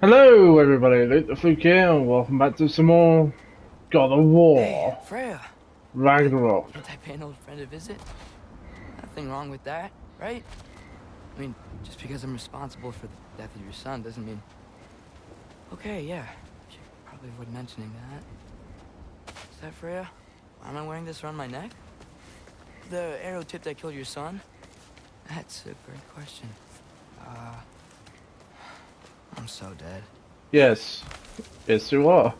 Hello, everybody. Luke the Fluke here, and welcome back to some more God of Hey, War Freya. Ragnarok. Ain't I paying an old friend a visit? Nothing wrong with that, right? I mean, just because I'm responsible for the death of your son doesn't mean... Okay, yeah. Should probably avoid mentioning that. Is that Freya? Why am I wearing this around my neck? The arrow tip that killed your son? That's a great question. I'm so dead. Yes, yes, you are.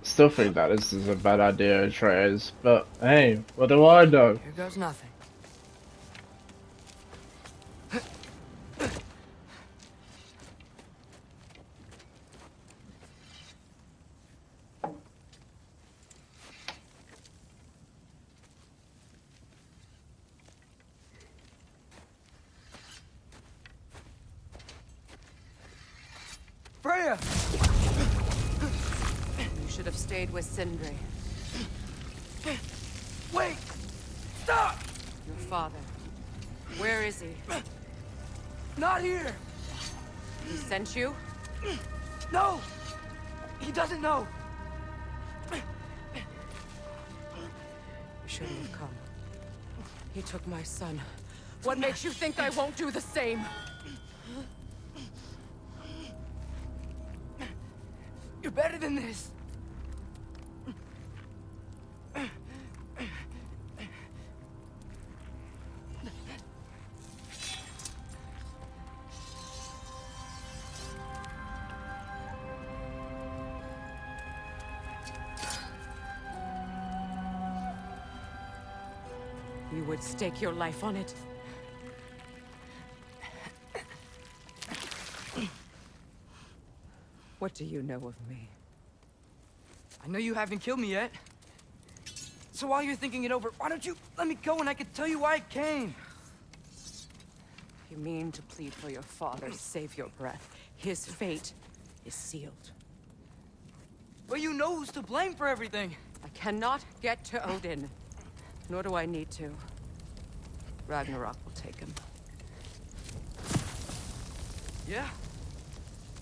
Still think that this is a bad idea, Atreus, but hey, what do I know? Here goes nothing. Freya! You should have stayed with Sindri. Wait! Stop! Your father. Where is he? Not here! He sent you? No! He doesn't know! You shouldn't have come. He took my son. What makes you think I won't do the same? You're better than this! You would stake your life on it? What do you know of me? I know you haven't killed me yet. So while you're thinking it over, why don't you let me go and I can tell you why I came? You mean to plead for your father, save your breath. His fate is sealed. But you know who's to blame for everything. I cannot get to Odin. Nor do I need to. Ragnarok will take him. Yeah?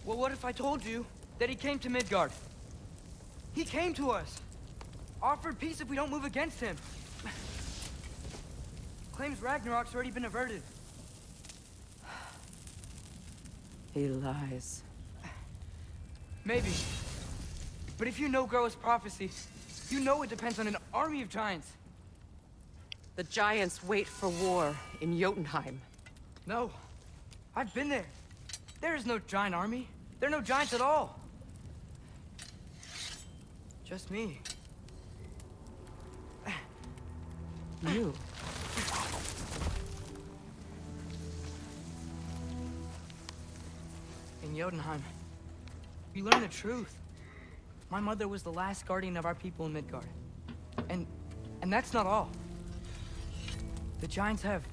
Well, what if I told you that he came to Midgard? He came to us. Offered peace if we don't move against him. Claims Ragnarok's already been averted. He lies. Maybe. But if you know Groa's prophecy, you know it depends on an army of giants. The giants wait for war in Jotunheim. No. I've been there. There is no giant army. There are no giants at all. Just me. You. In Jotunheim, we learn the truth. My mother was the last guardian of our people in Midgard. And that's not all. The giants have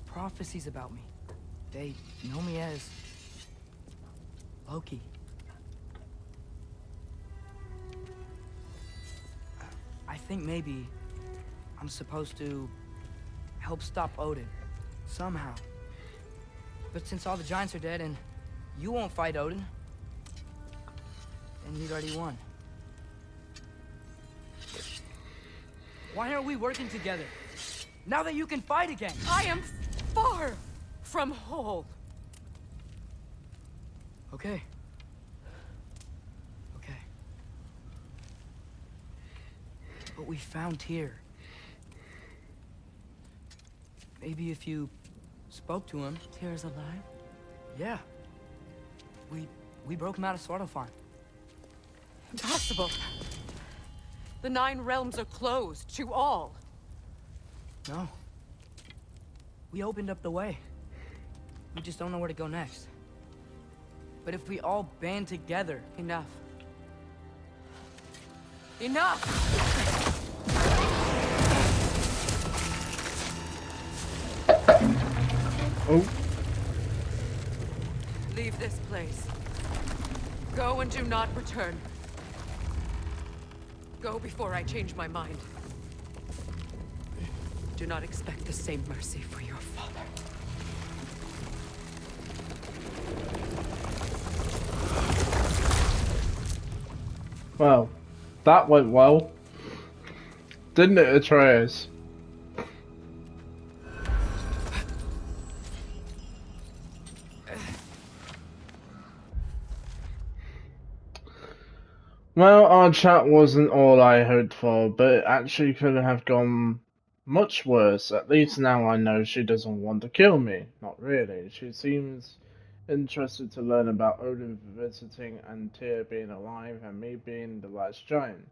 prophecies about me. They know me as Loki. I think maybe I'm supposed to help stop Odin, somehow. But since all the giants are dead and you won't fight Odin, then he's already won. Why aren't we working together? Now that you can fight again! I am far from whole. Okay. Okay. What we found here. Maybe if you spoke to him. Tyr's alive? Yeah. We broke him out of Svartalfheim. Impossible. The 9 realms are closed to all. No. We opened up the way. We just don't know where to go next. But if we all band together... Enough. Enough! Oh, Leave this place. Go and do not return. Go before I change my mind. Do not expect the same mercy for your father. Well, that went well. Didn't it, Atreus? Well, our chat wasn't all I hoped for, but it actually could have gone much worse. At least now I know she doesn't want to kill me. Not really. She seems interested to learn about Odin visiting and Tyr being alive and me being the last giant.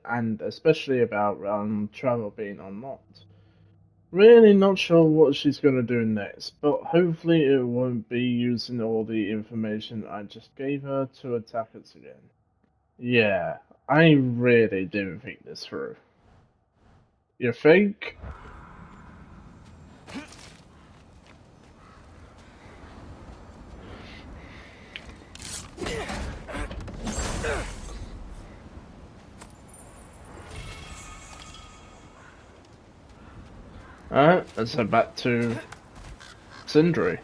And especially about realm travel being unlocked. Really not sure what she's gonna do next, but hopefully it won't be using all the information I just gave her to attack us again. Yeah, I really didn't think this through. You think? Alright, let's head back to Sindri.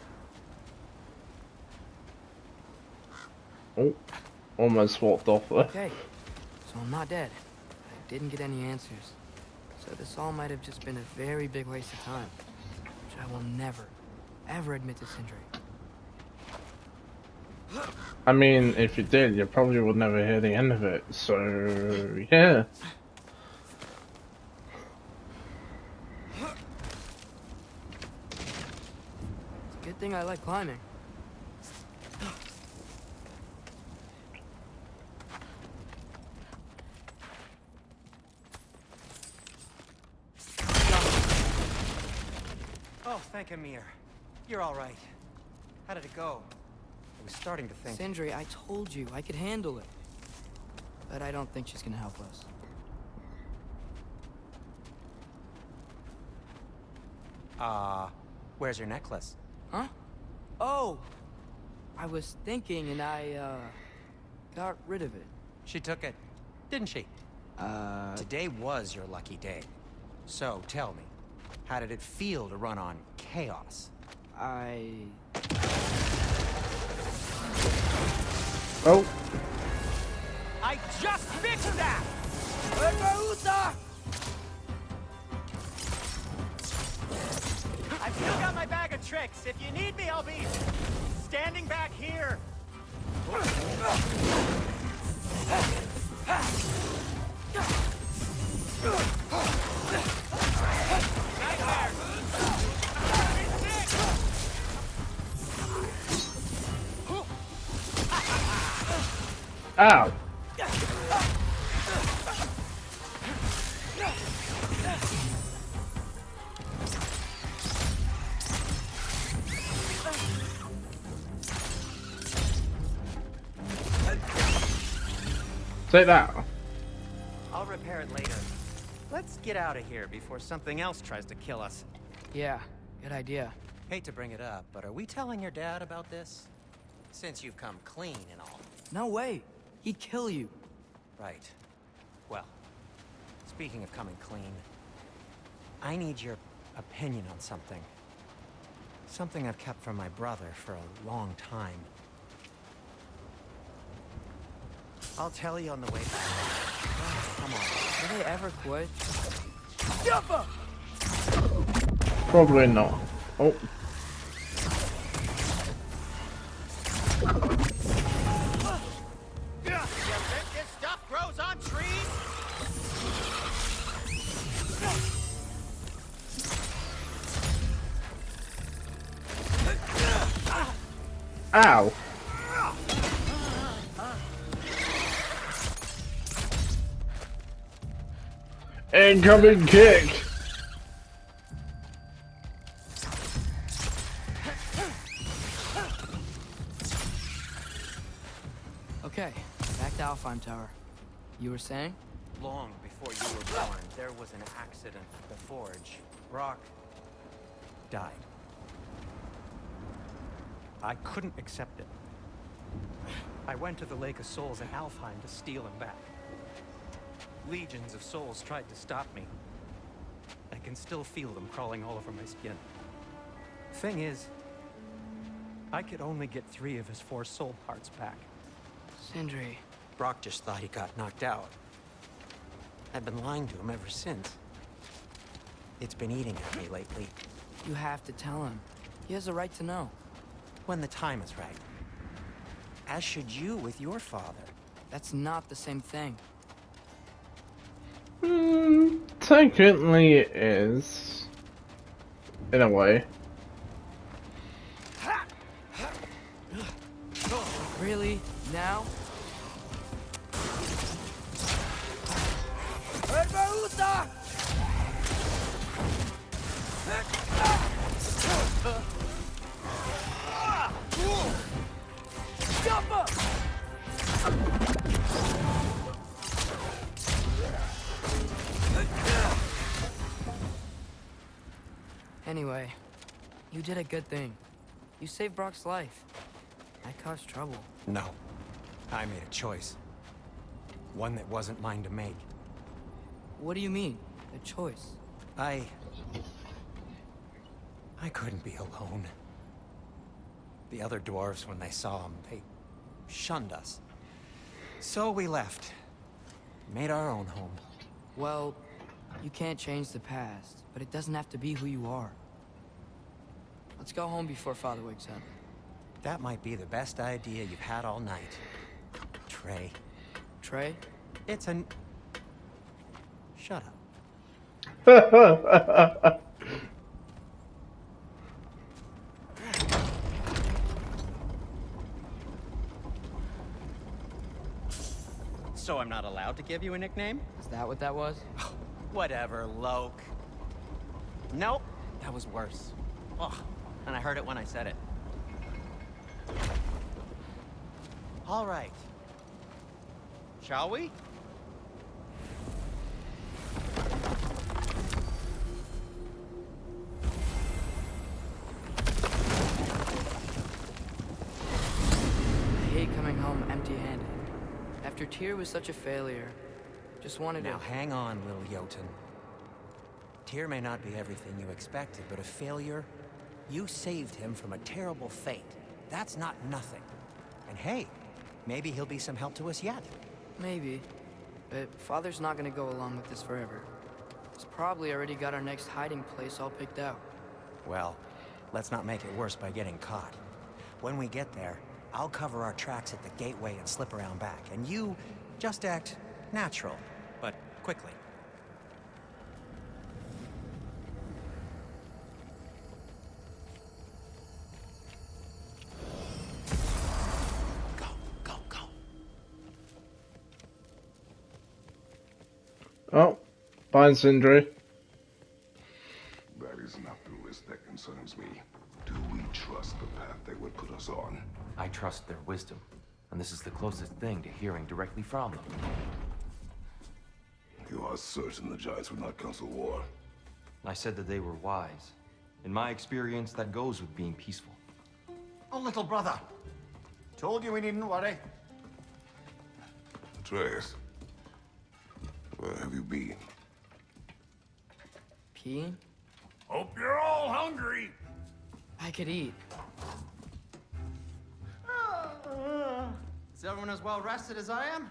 Oh, almost walked off there. Okay, so I'm not dead. I didn't get any answers. So this all might have just been a very big waste of time. Which I will never, ever admit to Sindri. I mean, if you did, you probably would never hear the end of it, so yeah. It's a good thing I like climbing. Oh, thank Amir. You're all right. How did it go? I was starting to think... Sindri, I told you I could handle it. But I don't think she's gonna help us. Where's your necklace? Huh? Oh! I was thinking and I, got rid of it. She took it, didn't she? Today was your lucky day. So, tell me, how did it feel to run on chaos? Oh. I just fixed that! I've still got my bag of tricks. If you need me, I'll be standing back here. Ow. Take that. I'll repair it later. Let's get out of here before something else tries to kill us. Yeah, good idea. Hate to bring it up, but are we telling your dad about this? Since you've come clean and all. No way. He'd kill you. Right. Well, speaking of coming clean, I need your opinion on something. Something I've kept from my brother for a long time. I'll tell you on the way back. Oh, come on. Do they ever quit? Probably not. Oh. You think this stuff grows on trees? Ow. Incoming kick. Okay, back to Alfheim Tower. You were saying? Long before you were born, there was an accident at the forge. Brock died. I couldn't accept it. I went to the Lake of Souls in Alfheim to steal him back. Legions of souls tried to stop me. I can still feel them crawling all over my skin. Thing is, I could only get 3 of his 4 soul parts back. Sindri. Brock just thought he got knocked out. I've been lying to him ever since. It's been eating at me lately. You have to tell him. He has a right to know. When the time is right. As should you with your father. That's not the same thing. Technically it is. In a way. Really? Now? Anyway, you did a good thing. You saved Brock's life. I caused trouble. No. I made a choice. One that wasn't mine to make. What do you mean? A choice? I couldn't be alone. The other dwarves, when they saw him, they shunned us. So we left. Made our own home. Well, you can't change the past, but it doesn't have to be who you are. Let's go home before Father wakes up. That might be the best idea you've had all night. Trey. Trey? It's an... Shut up. So I'm not allowed to give you a nickname? Is that what that was? Whatever, Loke. Nope, that was worse. Ugh, and I heard it when I said it. All right. Shall we? I hate coming home empty-handed. After Tyr was such a failure, just wanted Now to... hang on, little Jotun. Tyr may not be everything you expected, but a failure? You saved him from a terrible fate. That's not nothing. And hey, maybe he'll be some help to us yet. Maybe. But Father's not gonna go along with this forever. He's probably already got our next hiding place all picked out. Well, let's not make it worse by getting caught. When we get there, I'll cover our tracks at the gateway and slip around back. And you just act natural, but quickly. Go, go, go. Oh, fine, Sindri. That is not the risk that concerns me. Do we trust the path they would put us on? I trust their wisdom, and this is the closest thing to hearing directly from them. You are certain the Giants would not counsel war? I said that they were wise. In my experience, that goes with being peaceful. Oh, little brother. Told you we needn't worry. Atreus, where have you been? Peeing? Hope you're all hungry. I could eat. Is everyone as well rested as I am?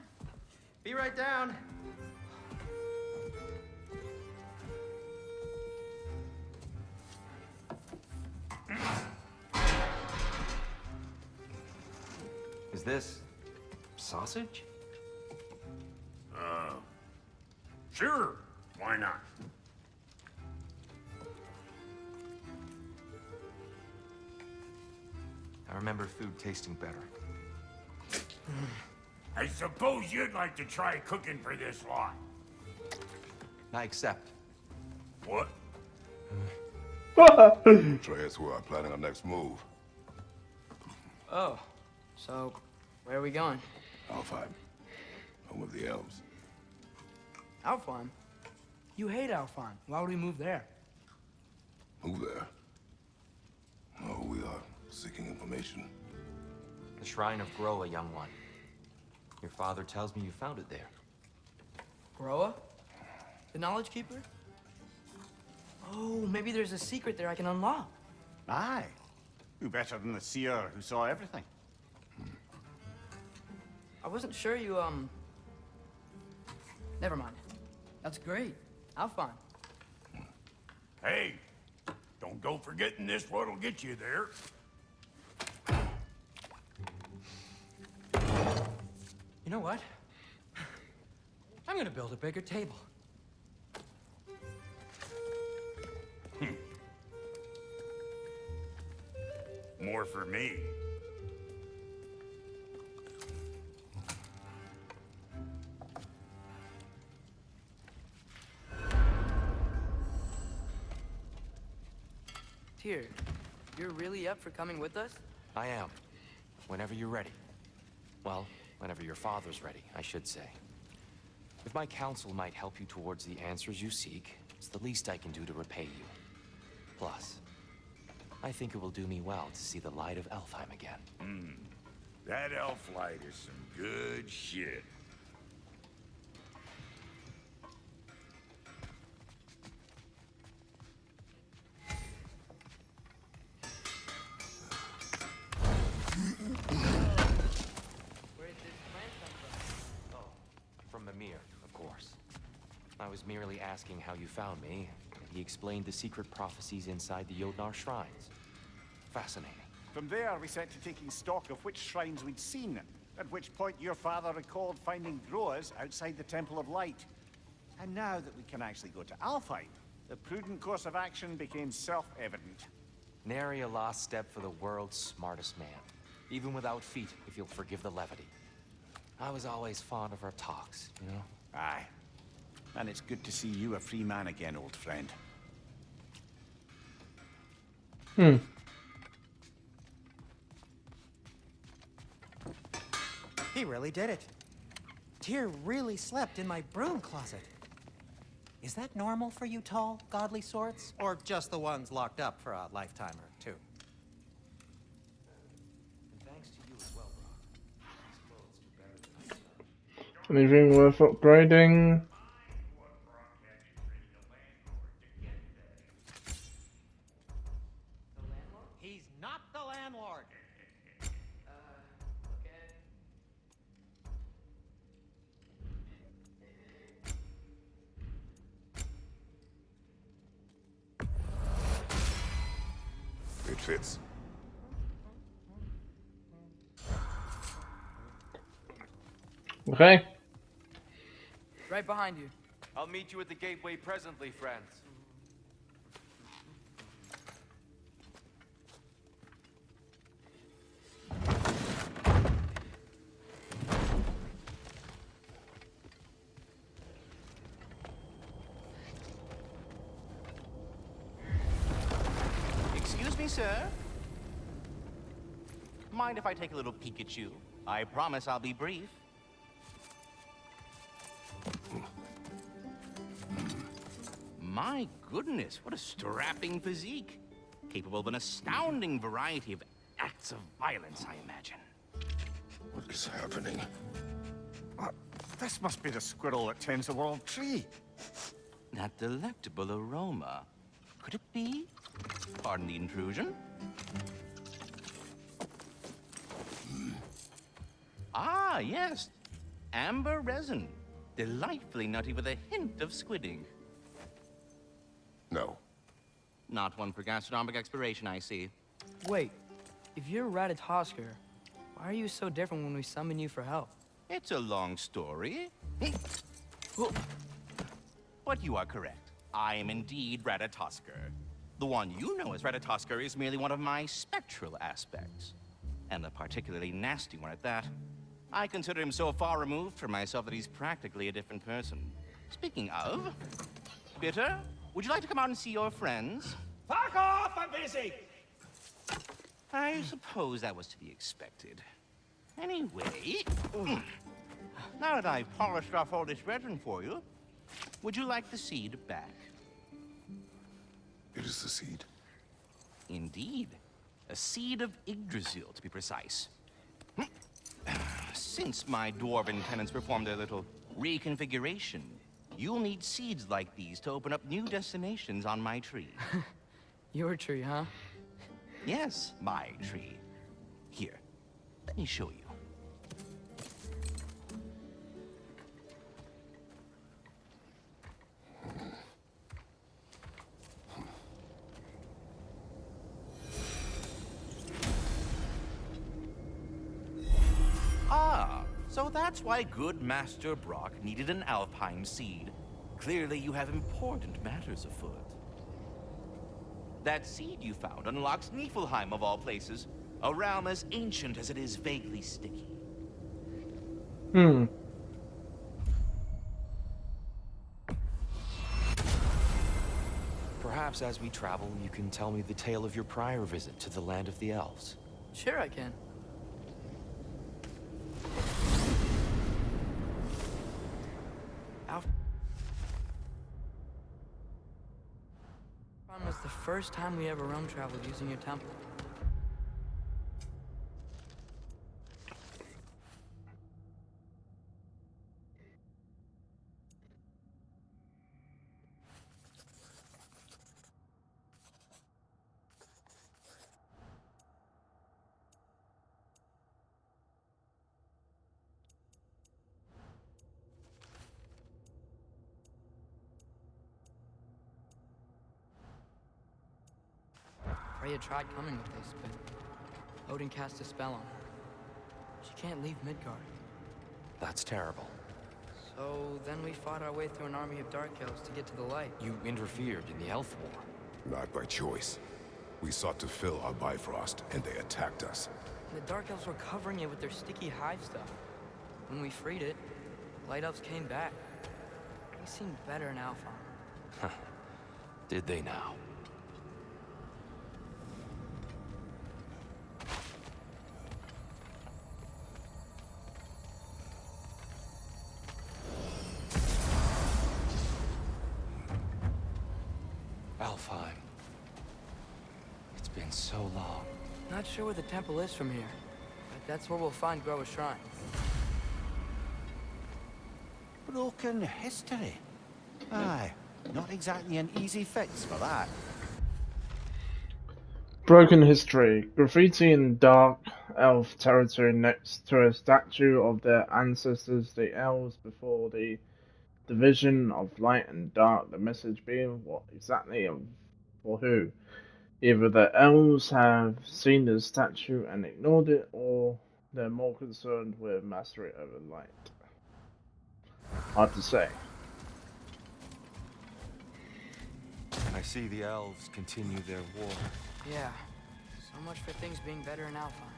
Be right down. Is this sausage? Sure. Why not? I remember food tasting better. I suppose you'd like to try cooking for this lot. I accept. What? Atreus, we are planning our next move. Oh, so where are we going? Alfheim, home of the elves. Alfheim? You hate Alfheim. Why would we move there? Move there. No, we are seeking information. The Shrine of Groa, young one. Your father tells me you found it there. Groa? The Knowledge Keeper? Oh, maybe there's a secret there I can unlock. Aye. Who better than the seer who saw everything? I wasn't sure you, Never mind. That's great. Alfheim. Hey, don't go forgetting this what'll get you there. You know what? I'm gonna build a bigger table. More for me. Tyr, you're really up for coming with us? I am. Whenever you're ready. Well, whenever your father's ready, I should say. If my counsel might help you towards the answers you seek, it's the least I can do to repay you. Plus, I think it will do me well to see the light of Alfheim again. That elf light is some good shit. Where did this plant come from? Oh, from Mimir, of course. I was merely asking how you found me. He explained the secret prophecies inside the Jotnar shrines. Fascinating. From there, we set to taking stock of which shrines we'd seen, at which point your father recalled finding growers outside the Temple of Light. And now that we can actually go to Alfheim, the prudent course of action became self-evident. Nary a lost step for the world's smartest man. Even without feet, if you'll forgive the levity. I was always fond of our talks, you know? Aye. And it's good to see you a free man again, old friend. He really did it. Tyr really slept in my broom closet. Is that normal for you tall, godly sorts? Or just the ones locked up for a lifetime or two? And thanks to you as well, Brock. These clothes do better than Anything worth upgrading? The landlord? He's not the landlord. Okay. It fits. Okay. Right behind you. I'll meet you at the gateway presently, friends. Excuse me, sir. Mind if I take a little peek at you? I promise I'll be brief. My goodness, what a strapping physique. Capable of an astounding variety of acts of violence, I imagine. What is happening? This must be the squirrel that tends the world tree. That delectable aroma. Could it be? Pardon the intrusion. Ah, yes. Amber resin. Delightfully nutty with a hint of squidding. No. Not one for gastronomic exploration, I see. Wait, if you're Ratatosker, why are you so different when we summon you for help? It's a long story. But you are correct. I am indeed Ratatosker. The one you know as Ratatosker is merely one of my spectral aspects. And a particularly nasty one at that. I consider him so far removed from myself that he's practically a different person. Speaking of, Bitter, would you like to come out and see your friends? Fuck off! I'm busy! I suppose that was to be expected. Anyway, now that I've polished off all this resin for you, would you like the seed back? It is the seed. Indeed. A seed of Yggdrasil, to be precise. Since my dwarven tenants performed a little reconfiguration, You'll need seeds like these to open up new destinations on my tree. Your tree, huh? Yes, my tree. Here, let me show you. Ah, so that's why good Master Brock needed an alfheim seed. Clearly you have important matters afoot. That seed you found unlocks Niflheim of all places, a realm as ancient as it is vaguely sticky. Hmm. Perhaps as we travel, you can tell me the tale of your prior visit to the land of the elves. Sure I can. Alfheim was the first time we ever realm traveled using your temple. Freya tried coming with us, but Odin cast a spell on her. She can't leave Midgard. That's terrible. So then we fought our way through an army of dark elves to get to the light. You interfered in the elf war. Not by choice. We sought to fill our Bifrost, and they attacked us. And the dark elves were covering it with their sticky hive stuff. When we freed it, light elves came back. They seemed better in Alfheim. Did they now? Alfheim. It's been so long. Not sure where the temple is from here, but that's where we'll find Groa's shrine. Broken history. Aye, not exactly an easy fix for that. Broken history. Graffiti in dark elf territory next to a statue of their ancestors, the elves, before the division of light and dark. The message being what exactly and for who? Either the elves have seen the statue and ignored it, or they're more concerned with mastery over light. Hard to say. I see the elves continue their war. Yeah, so much for things being better in Alfheim.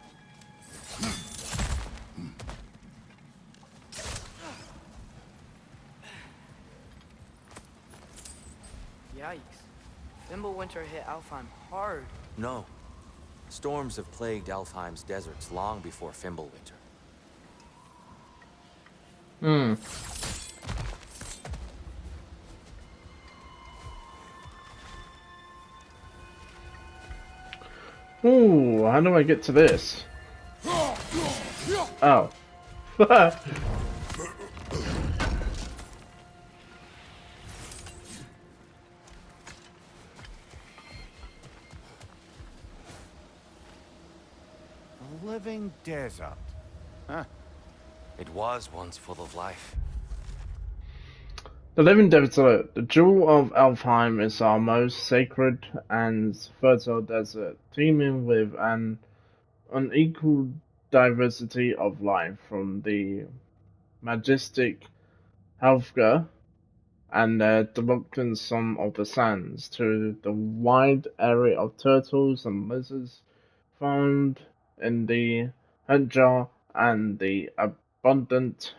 Yikes. Fimbulwinter hit Alfheim hard. No. Storms have plagued Alfheim's deserts long before Fimbulwinter. Hmm. Ooh, how do I get to this? Oh. A living desert. Huh. It was once full of life. The Living Desert, the jewel of Alfheim, is our most sacred and fertile desert, teeming with an unequaled diversity of life, from the majestic Halfgar and the deluxe Son of the Sands to the wide array of turtles and lizards found in the Hutjar and the abundant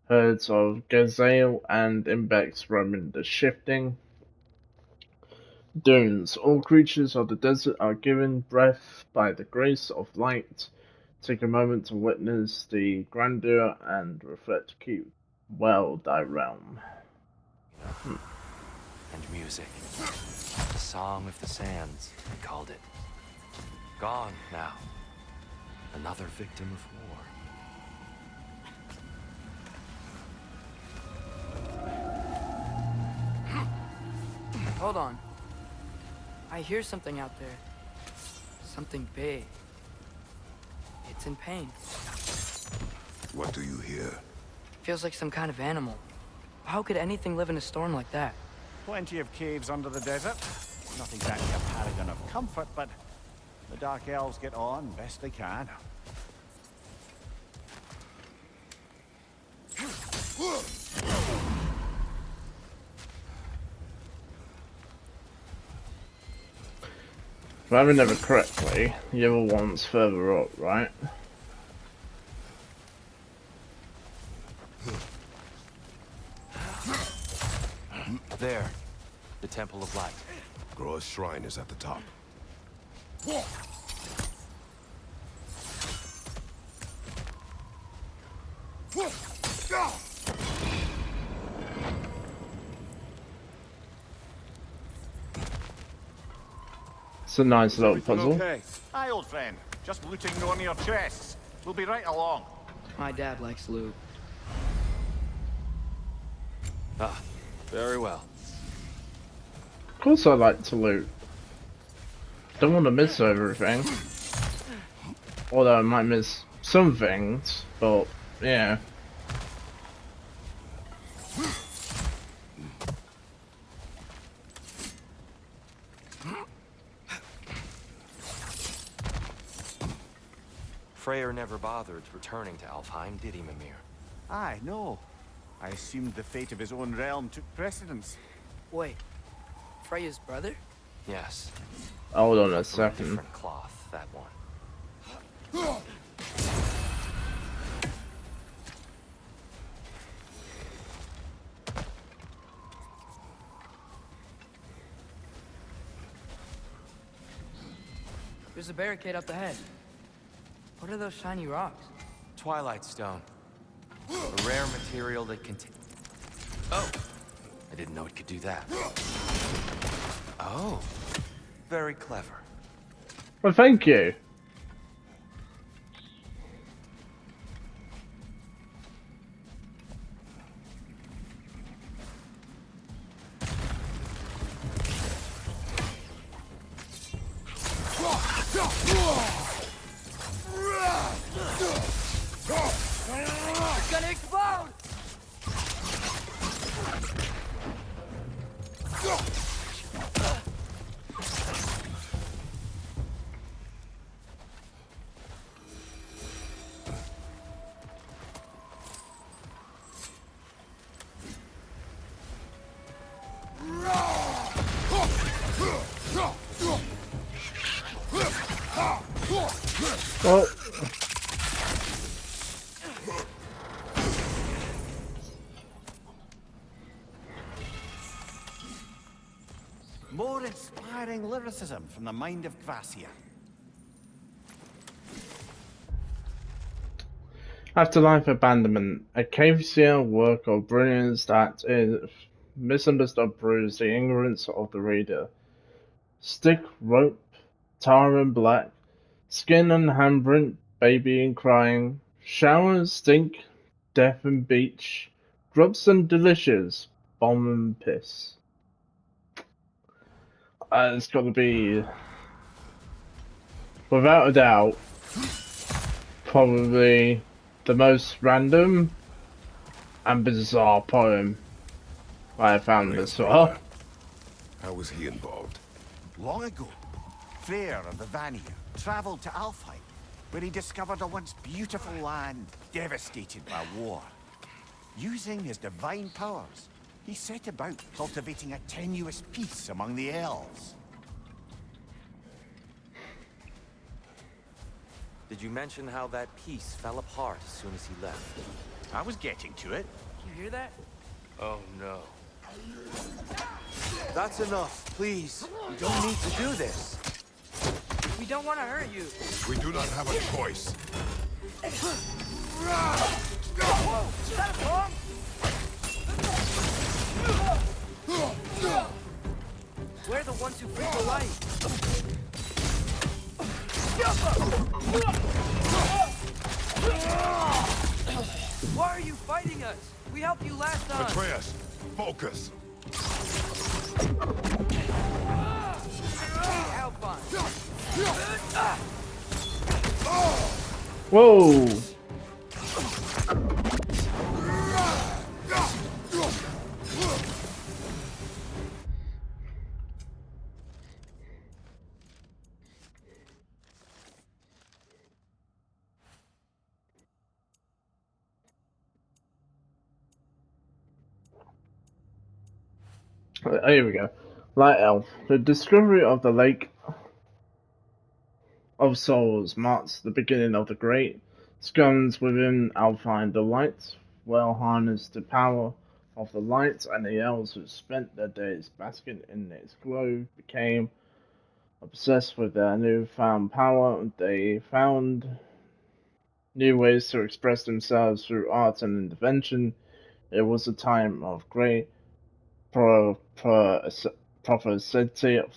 herds of gazelle and ibex roaming the shifting dunes. All creatures of the desert are given breath by the grace of light. Take a moment to witness the grandeur and reflect. Keep well thy realm. And music. The Song of the Sands, they called it. Gone now. Another victim of war. Hold on. I hear something out there. Something big. It's in pain. What do you hear? Feels like some kind of animal. How could anything live in a storm like that? Plenty of caves under the desert. Not exactly a paragon of comfort, but the Dark Elves get on best they can. If I remember correctly, the other one's further up, right? There. The Temple of Light. Groa's shrine is at the top. It's a nice little puzzle. Okay. Aye, old friend. Just looting on your chests. We'll be right along. My dad likes loot. Ah, very well. Of course I like to loot. Don't want to miss everything. Although I might miss some things, but yeah. Freyr never bothered returning to Alfheim, did he, Mimir? Aye, no. I assumed the fate of his own realm took precedence. Wait. Freya's brother? Yes. Hold on a From a second. different cloth, that one. There's a barricade up ahead. What are those shiny rocks? Twilight Stone. A rare material that contains... Oh! I didn't know it could do that. Oh. Very clever. Well, thank you. It's gonna explode! Well, More inspiring lyricism from the mind of Gracia. Afterlife Abandonment, a cavesier work of brilliance that is misunderstood proves the ignorance of the reader. Stick, rope, tar and black, skin and handprint, baby and crying, showers, stink, death and beach, grubs and delicious, bomb and piss. It's got to be, without a doubt, probably the most random and bizarre poem I found this far. How was he involved? Long ago, Freyr of the Vanir traveled to Alfheim, where he discovered a once beautiful land devastated by war. Using his divine powers, he set about cultivating a tenuous peace among the elves. Did you mention how that piece fell apart as soon as he left? I was getting to it. You hear that? Oh no. That's enough, please. You don't need to do this. We don't want to hurt you. We do not have a choice. Whoa! Is that a bomb? We're the ones who bring the light. Why are you fighting us? We helped you last time. Atreus, focus. Whoa! Here we go. Light Elf. The discovery of the Lake of Souls marks the beginning of the great scums within Alfheim. The lights well harnessed the power of the light, and the elves who spent their days basking in its glow became obsessed with their newfound power. They found new ways to express themselves through art and invention. It was a time of great prophecy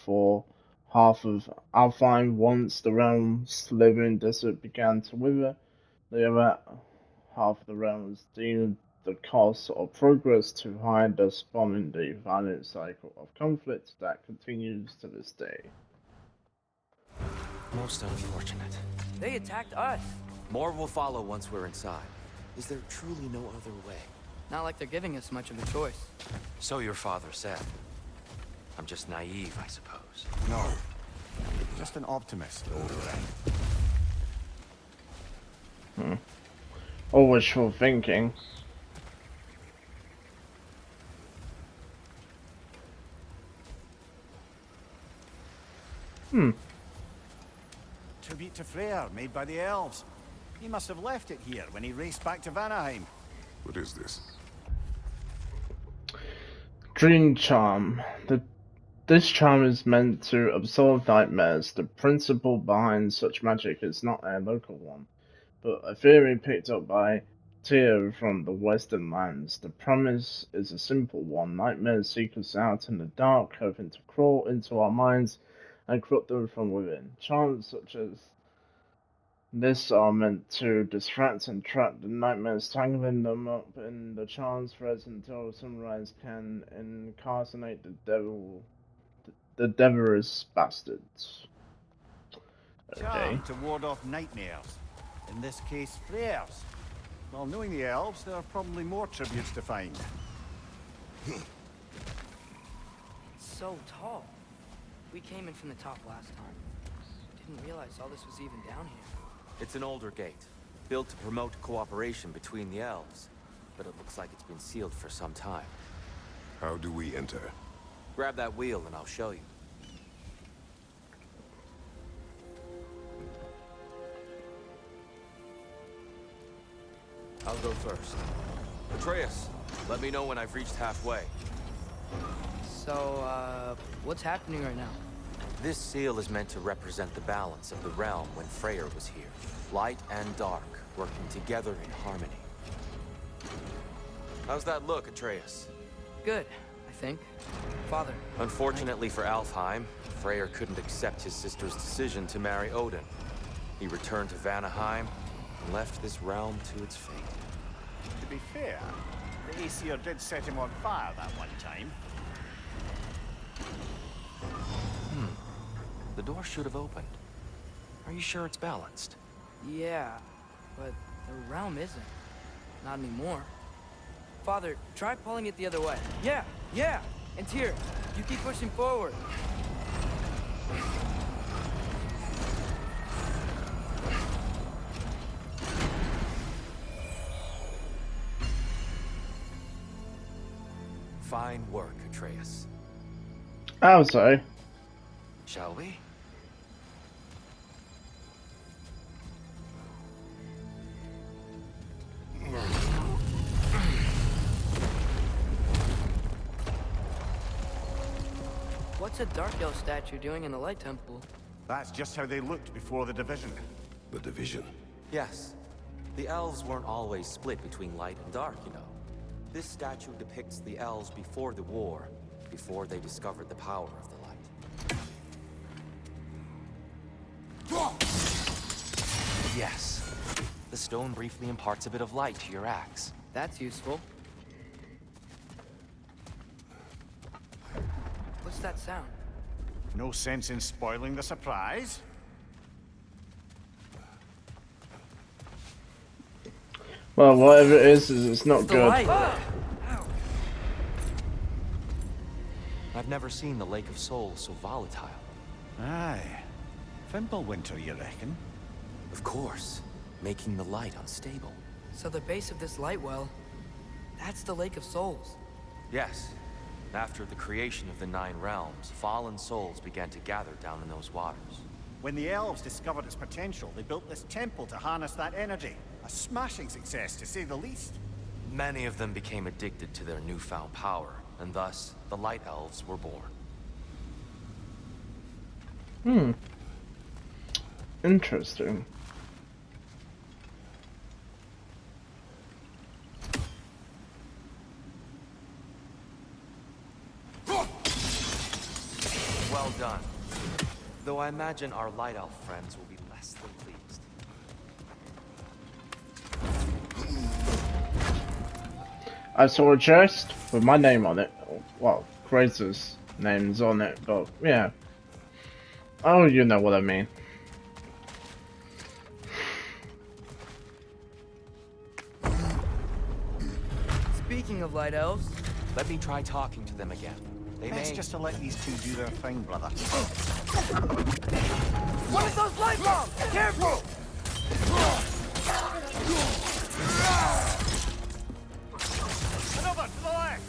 for half of Alfheim. Once the realm's living desert began to wither, the other half of the realm was deemed the cost of progress too high, thus spawning the violent cycle of conflict that continues to this day. Most unfortunate. They attacked us. More will follow once we're inside. Is there truly no other way? Not like they're giving us much of a choice. So your father said. I'm just naive, I suppose. No. Just an optimist, old friend. Or wishful thinking. Tribute to Freyr, made by the elves. He must have left it here when he raced back to Vanaheim. What is this? Dream Charm. This charm is meant to absorb nightmares. The principle behind such magic is not a local one, but a theory picked up by Teo from the Western lands. The premise is a simple one. Nightmares seek us out in the dark, hoping to crawl into our minds and corrupt them from within. Charms such as this are meant to distract and trap the nightmares, tangling them up in the charm's threads until sunrise can incarnate the devil's bastards. Okay. Charm to ward off nightmares. In this case, Freyr's. Well, knowing the elves, there are probably more tributes to find. It's so tall. We came in from the top last time. Didn't realize all this was even down here. It's an older gate, built to promote cooperation between the elves, but it looks like it's been sealed for some time. How do we enter? Grab that wheel and I'll show you. I'll go first. Atreus, let me know when I've reached halfway. So, what's happening right now? This seal is meant to represent the balance of the realm when Freyr was here. Light and dark, working together in harmony. How's that look, Atreus? Good, I think. Father. Unfortunately for Alfheim, Freyr couldn't accept his sister's decision to marry Odin. He returned to Vanaheim and left this realm to its fate. To be fair, the Aesir did set him on fire that one time. The door should have opened. Are you sure it's balanced? Yeah, but the realm isn't. Not anymore. Father, try pulling it the other way. Yeah! And here, you keep pushing forward. Fine work, Atreus. Oh, sorry. Shall we? What's a Dark Elf statue doing in the Light Temple? That's just how they looked before the division. The division. Yes. The elves weren't always split between light and dark, you know. This statue depicts the elves before the war, before they discovered the power of the light. Yes. The stone briefly imparts a bit of light to your axe. That's useful. that sound? No sense in spoiling the surprise. Well, whatever it is it's not It's the good. light. I've never seen the Lake of Souls so volatile. Aye. Winter, you reckon? Of course, making the light unstable. So the base of this light well, that's the Lake of Souls. Yes. After the creation of the 9 realms, fallen souls began to gather down in those waters. When the elves discovered its potential, they built this temple to harness that energy. A smashing success, to say the least. Many of them became addicted to their newfound power, and thus, the Light Elves were born. Interesting. Well done. Though I imagine our Light Elf friends will be less than pleased. I saw a chest with my name on it. Well, Kratos' name's on it, but yeah. Oh, you know what I mean. Speaking of light elves, Let me try talking to them again. They Best may... just to let these two do their thing, brother. what is those light bombs? Careful! Another to the left!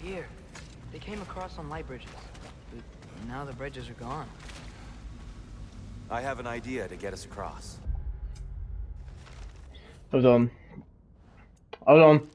Here, they came across on light bridges. But now the bridges are gone. I have an idea to get us across. Hold on. Hold on.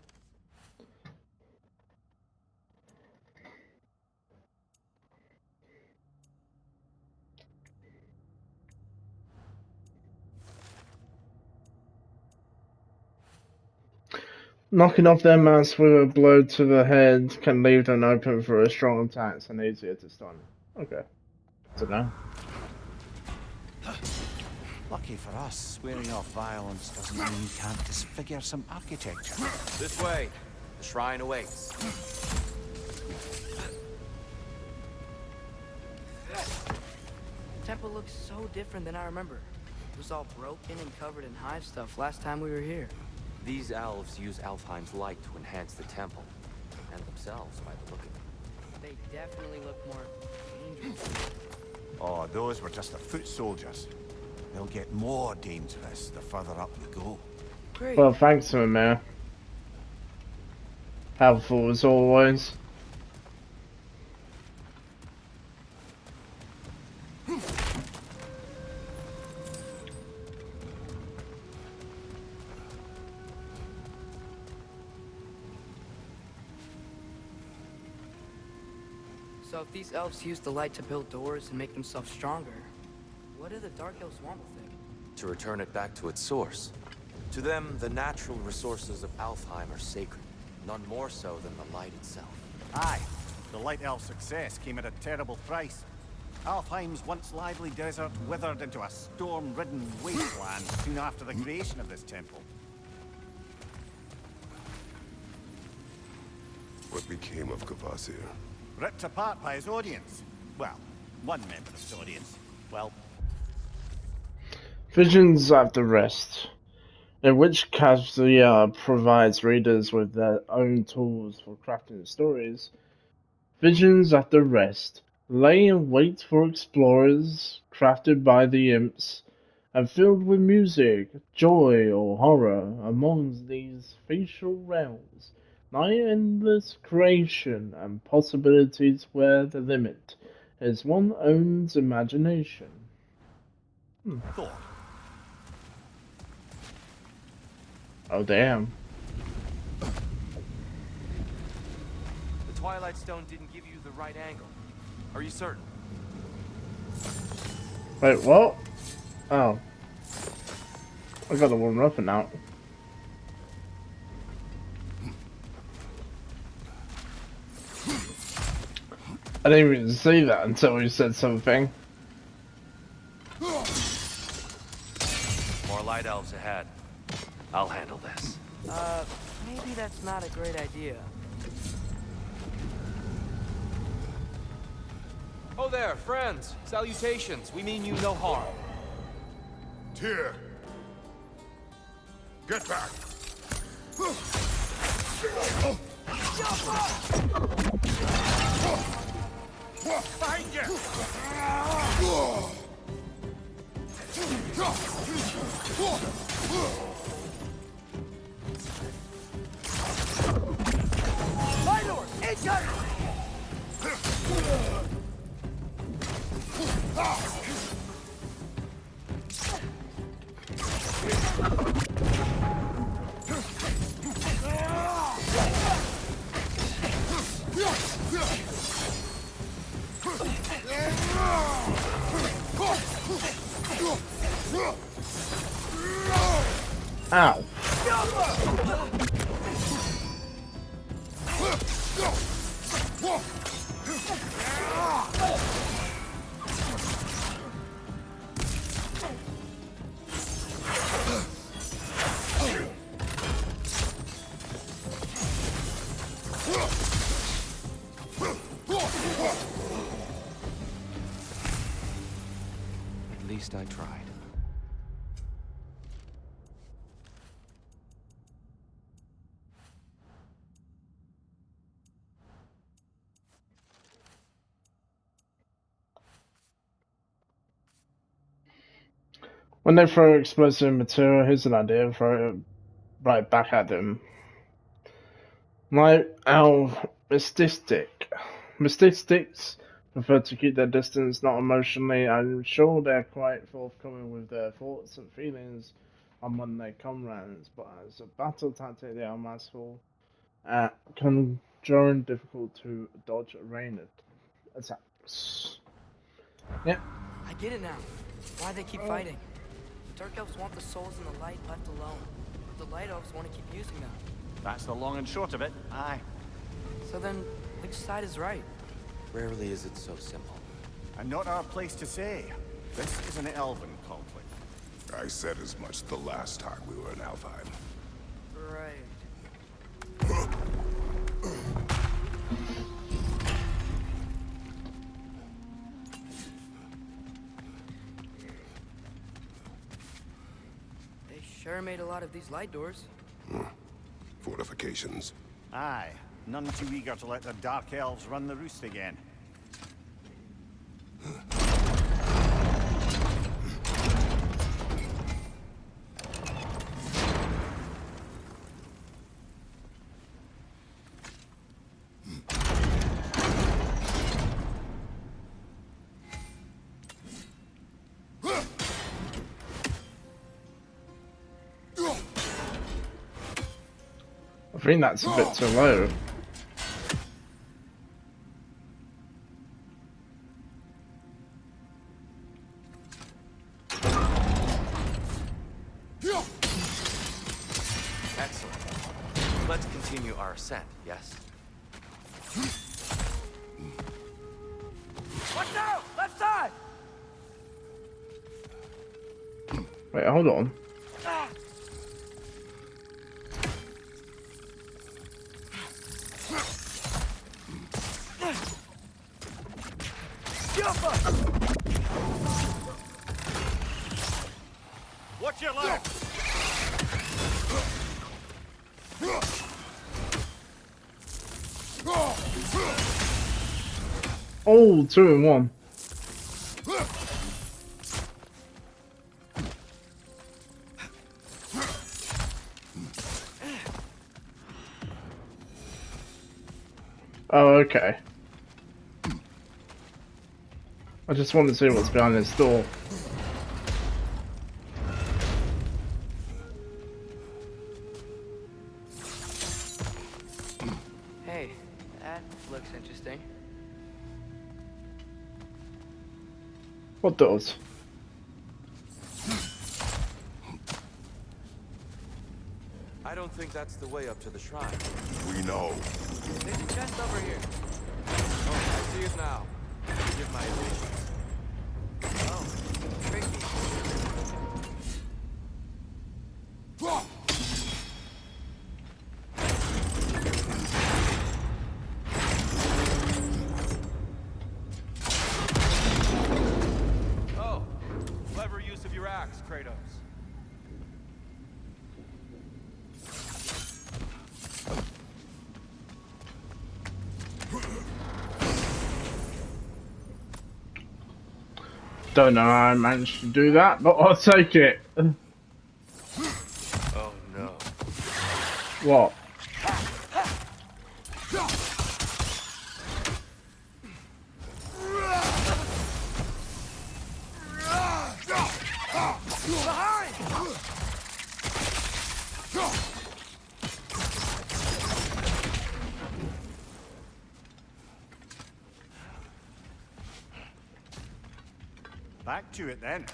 Knocking off their mask with a blow to the head can leave them open for a strong attack and easier to stun. Okay. Don't know. Lucky for us, swearing off violence doesn't mean you can't disfigure some architecture. This way. The shrine awaits. The temple looks so different than I remember. It was all broken and covered in hive stuff last time we were here. These elves use Alfheim's light to enhance the temple, and themselves by the look of it. They definitely look more dangerous. Oh, those were just the foot soldiers. They'll get more dangerous the further up you go. Great. Well, thanks to him, man. Helpful as always. So if these elves use the light to build doors and make themselves stronger, what do the Dark Elves want with it? To return it back to its source. To them, the natural resources of Alfheim are sacred, none more so than the light itself. Aye, the Light Elf success came at a terrible price. Alfheim's once lively desert withered into a storm-ridden wasteland soon after the creation of this temple. What became of Kvasir? Ripped apart by his audience. Well, one member of his audience. Well, Visions After Rest, in which Kazuya provides readers with their own tools for crafting stories. Visions After Rest lay in wait for explorers, crafted by the imps, and filled with music, joy, or horror. Among these facial realms lie endless creation and possibilities where the limit is one's own imagination. Thought. Oh damn. The Twilight Stone didn't give you the right angle. Are you certain? Wait, what? Oh. I got the one weapon out. I didn't even see that until you said something. More light elves ahead. I'll handle this. Maybe that's not a great idea. Oh there, friends. Salutations. We mean you no harm. Tyr! Get back! Behind you! Minor! Incoming! Ow. At least I tried. When they throw explosive material, here's an idea, throw it right back at them. Like our mystics prefer to keep their distance, not emotionally. I'm sure they're quite forthcoming with their thoughts and feelings among their comrades, but as a battle tactic they are masterful at conjuring difficult to dodge ranged attacks. Yeah. I get it now. Why they keep fighting. The Dark Elves want the souls in the light left alone. The Light Elves want to keep using them. That's the long and short of it. Aye. So then, which side is right? Rarely is it so simple. And not our place to say. This is an elven conflict. I said as much the last time we were in Alfheim. Right. They sure made a lot of these light doors. Fortifications. Aye. None too eager to let the Dark Elves run the roost again. I think that's a bit too low. Excellent. Let's continue our ascent, yes? Watch out! Left side! Wait, hold on. Watch your left! Oh, 2 in 1. Oh, okay. I just want to see what's behind this door. Hey, that looks interesting. What doors? I don't think that's the way up to the shrine. We know. There's a chest over here. Oh, I see it now. Give my allegiance. Oh, tricky. Oh, clever use of your axe, Kratos. Don't know how I managed to do that, but I'll take it. Oh no. What? Back to it then.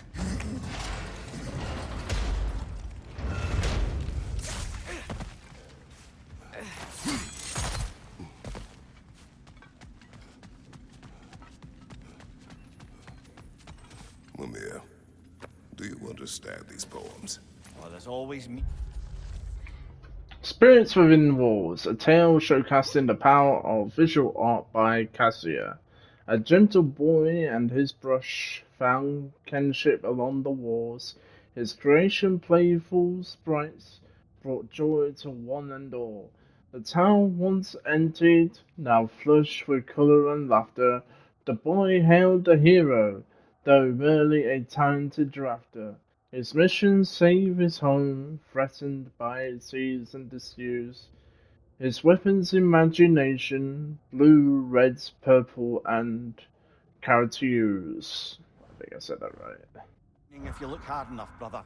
Mimir, do you understand these poems? Well, there's always me. Spirits Within Walls, a tale showcasing the power of visual art by Cassia. A gentle boy and his brush found kinship along the walls. His creation, playful sprites, brought joy to one and all. The town once emptied, now flushed with colour and laughter. The boy hailed a hero, though merely a talented drafter. His mission: save his home, threatened by disease and disuse. His weapons: imagination, blue, reds, purple, and cartoons. I think I said that right. If you look hard enough, brother.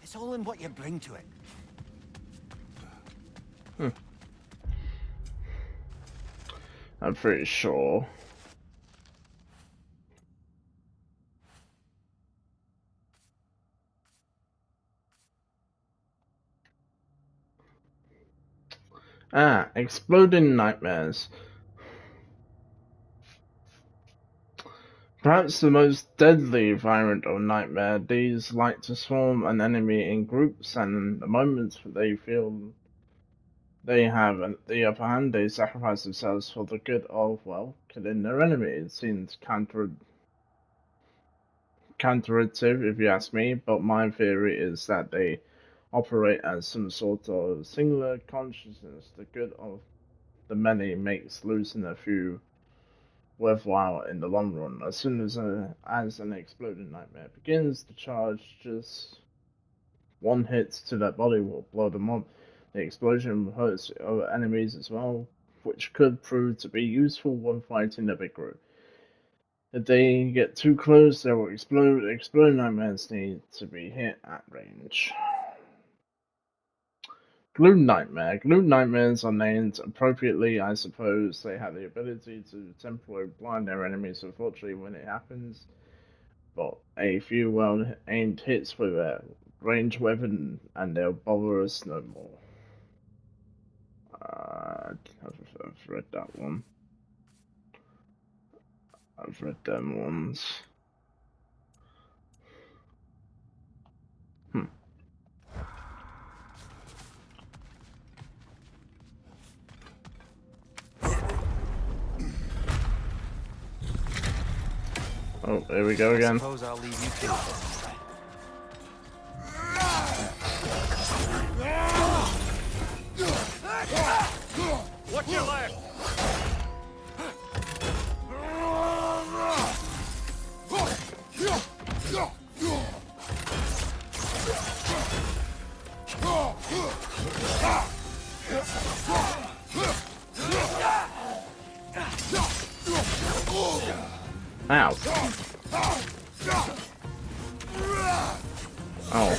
It's all in what you bring to it. I'm pretty sure. Ah, exploding nightmares. Perhaps the most deadly variant of nightmare, these like to swarm an enemy in groups, and the moments they feel they have the upper hand, they sacrifice themselves for the good of, well, killing their enemy. It seems counterintuitive if you ask me, but my theory is that they operate as some sort of singular consciousness. The good of the many makes losing a few worthwhile in the long run. As soon as an exploding nightmare begins, the charge just one hit to their body will blow them up. The explosion hurts other enemies as well, which could prove to be useful when fighting a big group. If they get too close, they will explode. Exploding nightmares need to be hit at range. Gloom Nightmare. Gloom Nightmares are named appropriately, I suppose. They have the ability to temporarily blind their enemies, unfortunately, when it happens. But a few well-aimed hits with a ranged weapon, and they'll bother us no more. I've read that one. I've read them ones. Oh, there we go again. Suppose I'll leave you to it. Watch your left! Ow. Oh.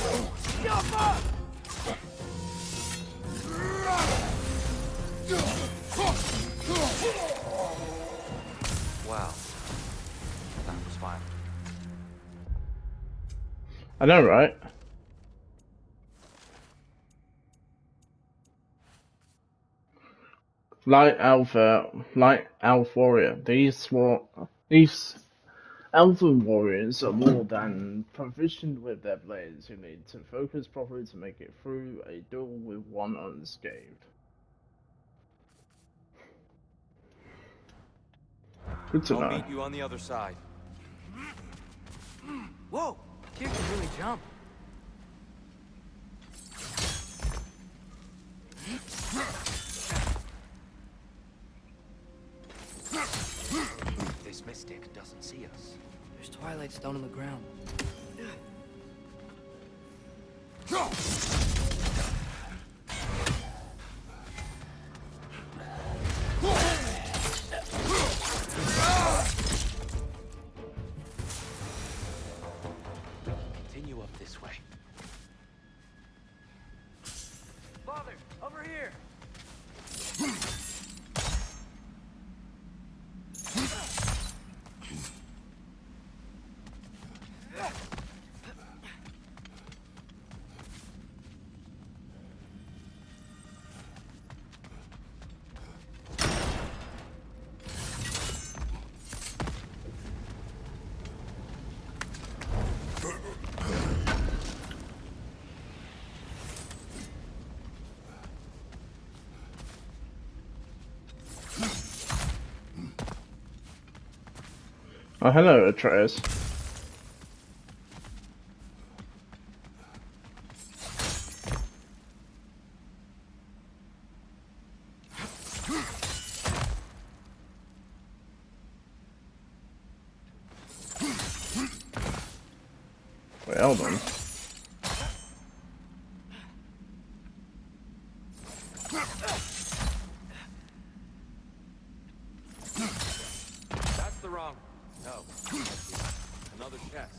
Wow. That was fine. I know, right? Light elf warrior. These elven warriors are more than proficient with their blades who need to focus properly to make it through a duel with one unscathed. Good to I'll know. meet you on the other side. Whoa! Kid can really jump. This mystic doesn't see us. There's twilight stone on the ground. Continue up this way. Father, over here! Oh, hello, Atreus. Wait, hold on. That's the wrong. No. Another chest.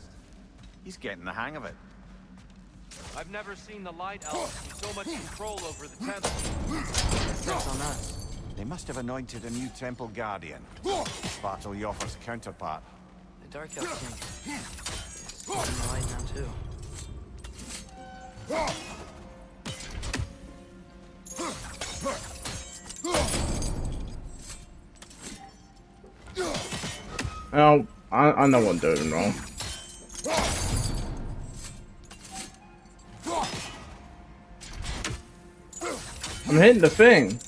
He's getting the hang of it. I've never seen the Light Elves with so much control over the temple. That's on us. They must have anointed a new temple guardian. Bartel Yoffer's counterpart. The Dark Elf King. He's in the light now, too. Oh, I know what I'm doing wrong. I'm hitting the thing.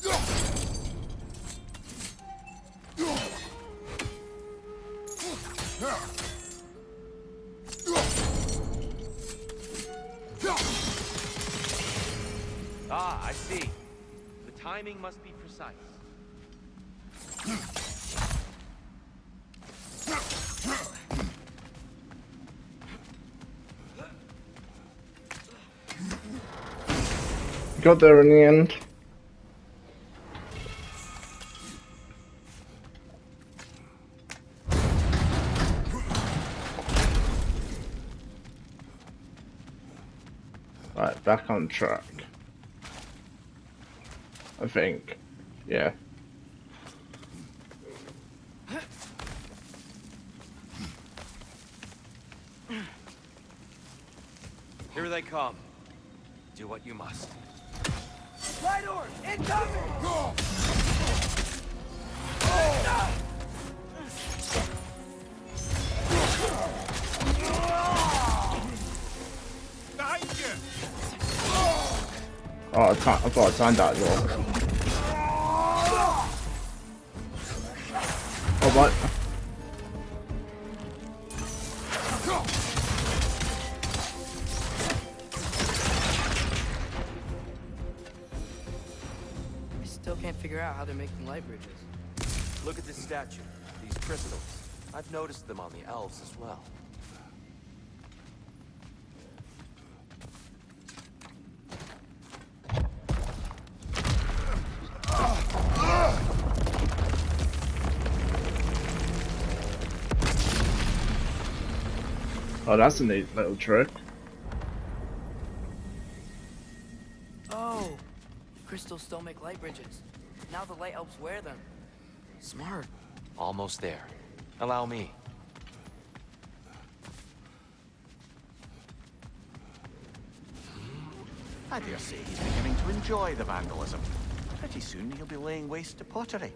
Ah, I see. The timing must be precise. Got there in the end. Right, back on track. I think. Yeah. Here they come. Do what you must. Light orb! Incoming! Oh, I thought I timed that as well. Oh, what? I still can't figure out how they're making light bridges. Look at this statue. These crystals. I've noticed them on the elves as well. Oh, that's a neat little trick. Oh, crystals still make light bridges. Now the light elves wear them. Smart. Almost there. Allow me. I dare say he's beginning to enjoy the vandalism. Pretty soon he'll be laying waste to pottery.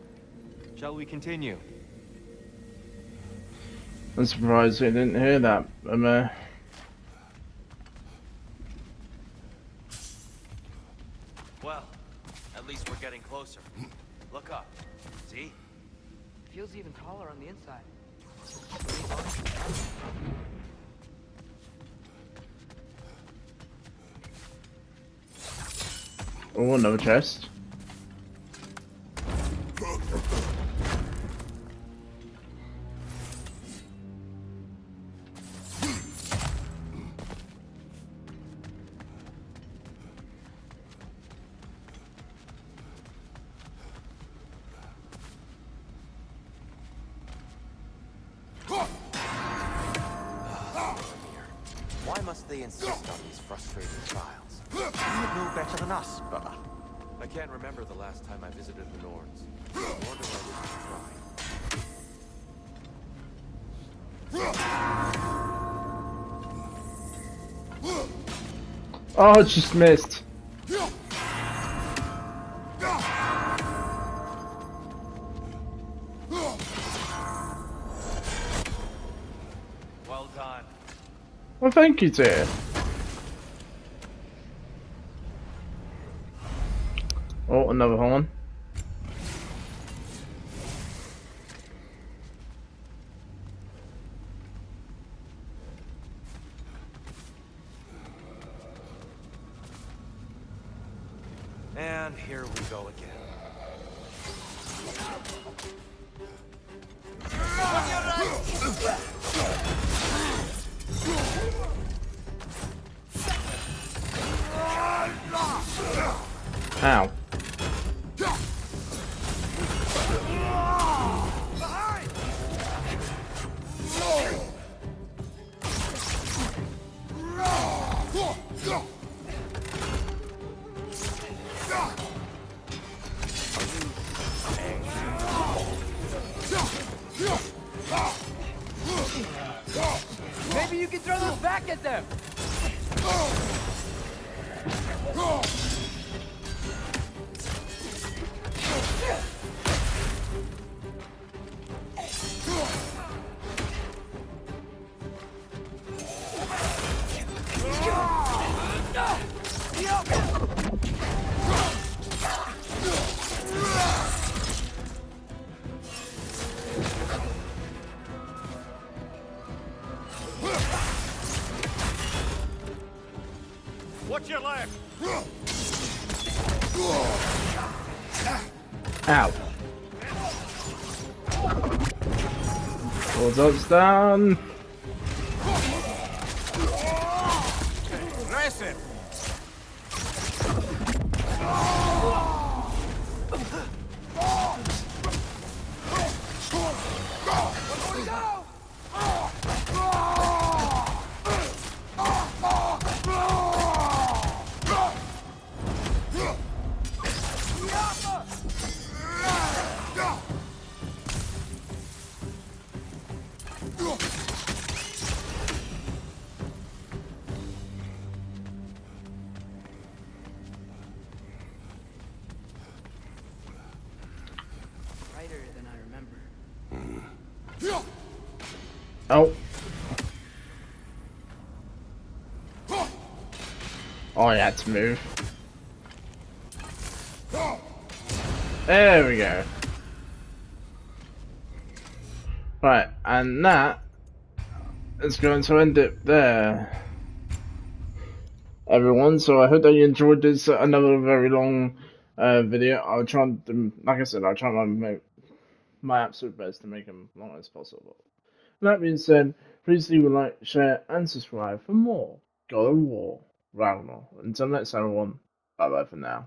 Shall we continue? I'm surprised I didn't hear that. Well, at least we're getting closer. Look up. See? Feels even taller on the inside. Oh, another chest. Why must they insist on these frustrating trials? You would know better than us, brother. I can't remember the last time I visited the Norns. Nor do I wish to try. Oh, it just missed. Well done. Well, thank you, dear. Oh, another horn. And here we go again. Ow. Maybe you can throw those back at them! What's your left? Ow. Bulldogs down. Press it! Brighter than I remember. Oh. Oh, I had to move. There we go. Right, and that is going to end it there, everyone. So I hope that you enjoyed this another very long video. I'll try to, like I said, I'll try my absolute best to make them long as possible. That being said, please leave a like, share, and subscribe for more God of War Ragnarok. Until next time, everyone, bye bye for now.